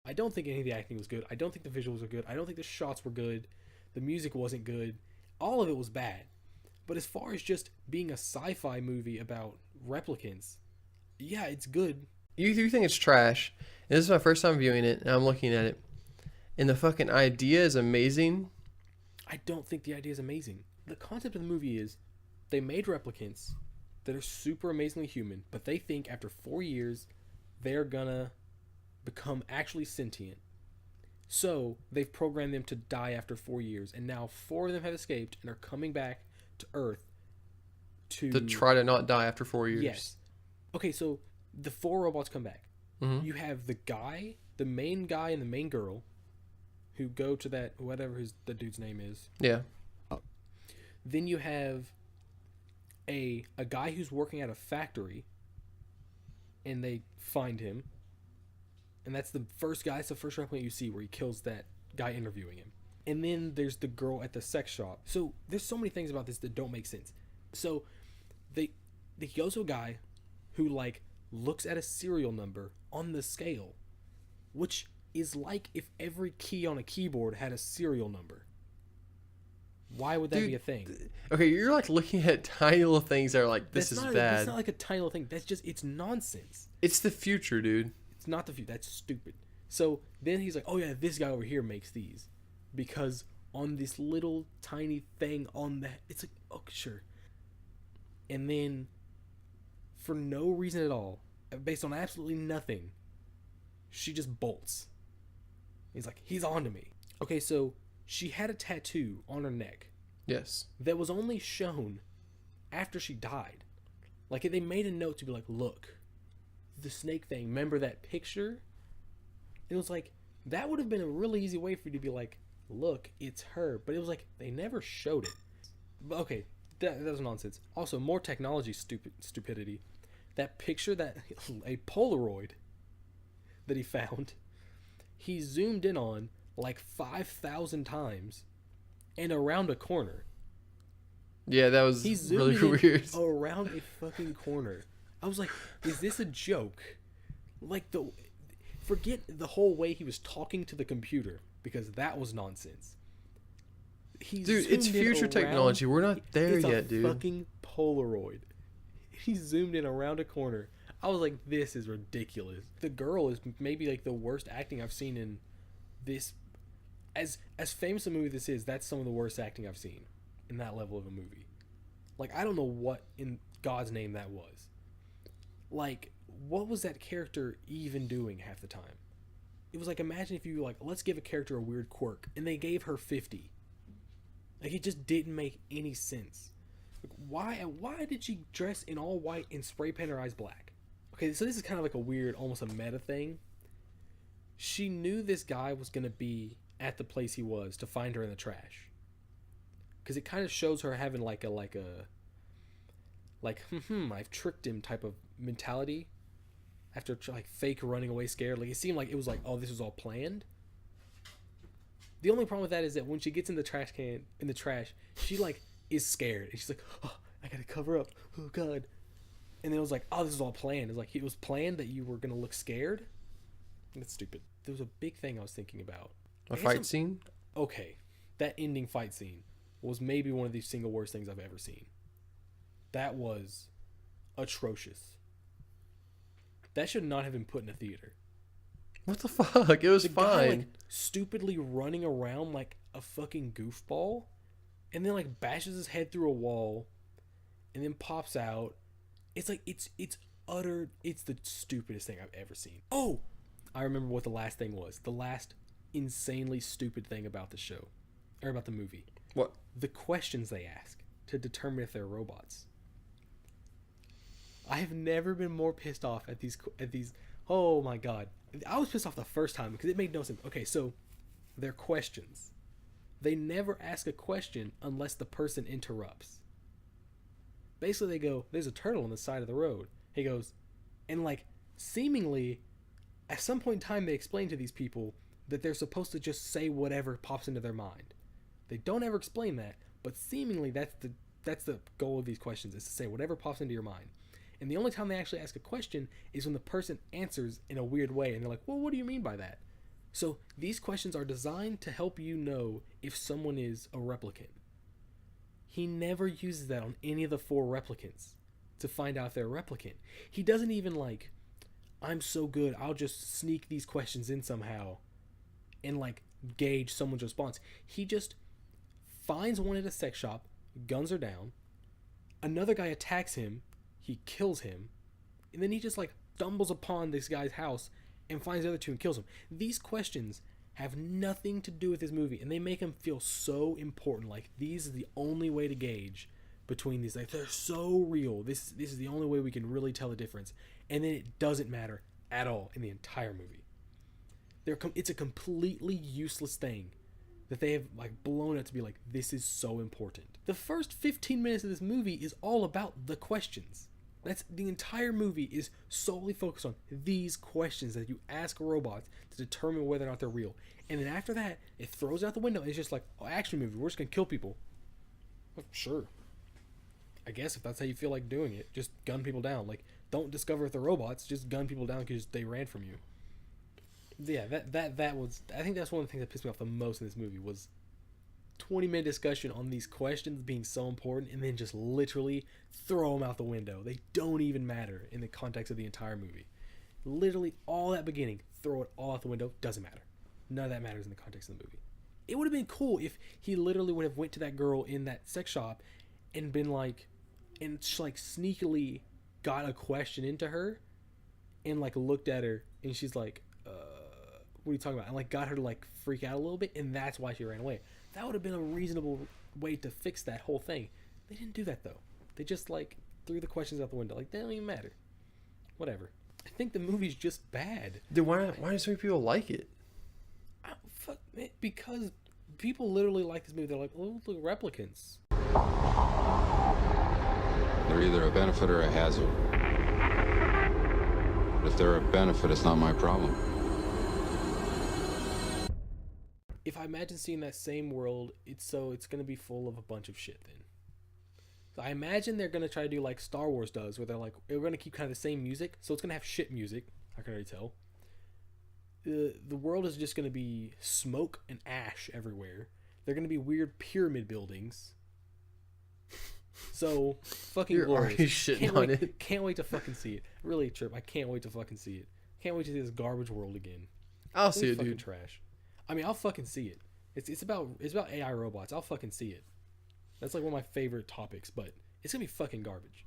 I don't think any of the acting was good. I don't think the visuals were good. I don't think the shots were good. The music wasn't good. All of it was bad. But as far as just being a sci-fi movie about replicants, yeah, it's good. You think it's trash. And this is my first time viewing it, and I'm looking at it. And the fucking idea is amazing. I don't think the idea is amazing. The concept of the movie is they made replicants that are super amazingly human, but they think after 4 years they're gonna become actually sentient. So they've programmed them to die after 4 years, and now 4 of them have escaped and are coming back to Earth to try to not die after 4 years. Yes. Okay, so the 4 robots come back. Mm-hmm. You have the guy, the main guy, and the main girl, who go to that whatever the dude's name is. Yeah. Then you have a guy who's working at a factory, and they find him, and that's the first guy. It's the first replicant you see where he kills that guy interviewing him. And then there's the girl at the sex shop. So there's so many things about this that don't make sense. So they goes to a guy who like looks at a serial number on the scale, which is like if every key on a keyboard had a serial number. Why would that be a thing? Okay, you're like looking at tiny little things that are like, this is bad. That's not like a tiny little thing. That's just, it's nonsense. It's the future, dude. It's not the future. That's stupid. So then he's like, oh yeah, this guy over here makes these. Because on this little tiny thing on that, it's like, okay, sure. And then, for no reason at all, based on absolutely nothing, she just bolts. He's like, he's on to me. Okay, so she had a tattoo on her neck. Yes. That was only shown after she died. Like, they made a note to be like, look, the snake thing, remember that picture? It was like, that would have been a really easy way for you to be like, look, it's her. But it was like, they never showed it. But okay, that was nonsense. Also, more technology stupidity. That picture, a Polaroid that he found, he zoomed in on like 5,000 times and around a corner. Yeah, that was really weird. Around a fucking corner. I was like, is this a joke? Like, forget the whole way he was talking to the computer, because that was nonsense. Dude, it's future technology. We're not there yet, dude. It's a fucking Polaroid. He zoomed in around a corner. I was like, this is ridiculous. The girl is maybe like the worst acting I've seen in this. As famous a movie this is, that's some of the worst acting I've seen in that level of a movie. Like, I don't know what in God's name that was. Like, what was that character even doing half the time? It was like, imagine if you like, let's give a character a weird quirk, and they gave her 50. Like, it just didn't make any sense. Like, why did she dress in all white and spray paint her eyes black? Okay, so this is kind of like a weird, almost a meta thing. She knew this guy was going to be at the place he was to find her in the trash. Because it kind of shows her having like I've tricked him type of mentality. After like fake running away scared. Like, it seemed like it was like, oh, this was all planned. The only problem with that is that when she gets in the trash, she like is scared. And she's like, oh, I gotta cover up. Oh God. And then it was like, oh, this is all planned. It's like, it was planned that you were gonna look scared. That's stupid. There was a big thing I was thinking about. A fight scene? Okay. That ending fight scene was maybe one of the single worst things I've ever seen. That was atrocious. That should not have been put in a theater. What the fuck? It was fine. Guy, like, stupidly running around like a fucking goofball, and then like bashes his head through a wall, and then pops out. It's like it's the stupidest thing I've ever seen. Oh, I remember what the last thing was. The last insanely stupid thing about the show, or about the movie. What? The questions they ask to determine if they're robots. I have never been more pissed off at these. Oh my God. I was pissed off the first time because it made no sense. Okay, so they're questions. They never ask a question unless the person interrupts. Basically, they go, there's a turtle on the side of the road. He goes, and like, seemingly, at some point in time, they explain to these people that they're supposed to just say whatever pops into their mind. They don't ever explain that, but seemingly that's the goal of these questions, is to say whatever pops into your mind. And the only time they actually ask a question is when the person answers in a weird way, and they're like, well, what do you mean by that? So these questions are designed to help you know if someone is a replicant. He never uses that on any of the 4 replicants to find out if they're a replicant. He doesn't even like, I'm so good, I'll just sneak these questions in somehow and like gauge someone's response. He just finds one at a sex shop, guns her down, another guy attacks him, he kills him, and then he just like stumbles upon this guy's house and finds the other 2 and kills him. These questions have nothing to do with this movie, and they make him feel so important. Like, these are the only way to gauge between these. Like, they're so real. This is the only way we can really tell the difference. And then it doesn't matter at all in the entire movie. It's a completely useless thing that they have like blown up to be like, this is so important. The first 15 minutes of this movie is all about the questions. That's the entire movie is solely focused on these questions that you ask robots to determine whether or not they're real. And then after that, it throws it out the window. And it's just like, oh, action movie. We're just gonna kill people. Well, sure. I guess if that's how you feel like doing it, just gun people down. Like, don't discover if they're robots. Just gun people down because they ran from you. Yeah, that was. I think that's one of the things that pissed me off the most in this movie was 20-minute discussion on these questions being so important, and then just literally throw them out the window. They don't even matter in the context of the entire movie. Literally, all that beginning, throw it all out the window. Doesn't matter. None of that matters in the context of the movie. It would have been cool if he literally would have went to that girl in that sex shop and been like, and just like sneakily got a question into her, and like looked at her, and she's like, what are you talking about? And like got her to like freak out a little bit, and that's why she ran away. That would have been a reasonable way to fix that whole thing. They didn't do that though. They just like threw the questions out the window. Like, they don't even matter. Whatever. I think the movie's just bad. Dude, why do so many people like it? Fuck it, because people literally like this movie. They're like, oh, the replicants. They're either a benefit or a hazard. If they're a benefit, it's not my problem. If I imagine seeing that same world, it's going to be full of a bunch of shit then. So I imagine they're going to try to do like Star Wars does, where they're like, we're going to keep kind of the same music, so it's going to have shit music. I can already tell. The world is just going to be smoke and ash everywhere. They're going to be weird pyramid buildings. So, fucking You're glorious. already shitting on it. Can't wait to fucking see it. Really, Tripp, I can't wait to fucking see it. Can't wait to see this garbage world again. I'll see it, fucking dude. Trash. I mean, I'll fucking see it. It's about AI robots. I'll fucking see it. That's like one of my favorite topics, but it's gonna be fucking garbage.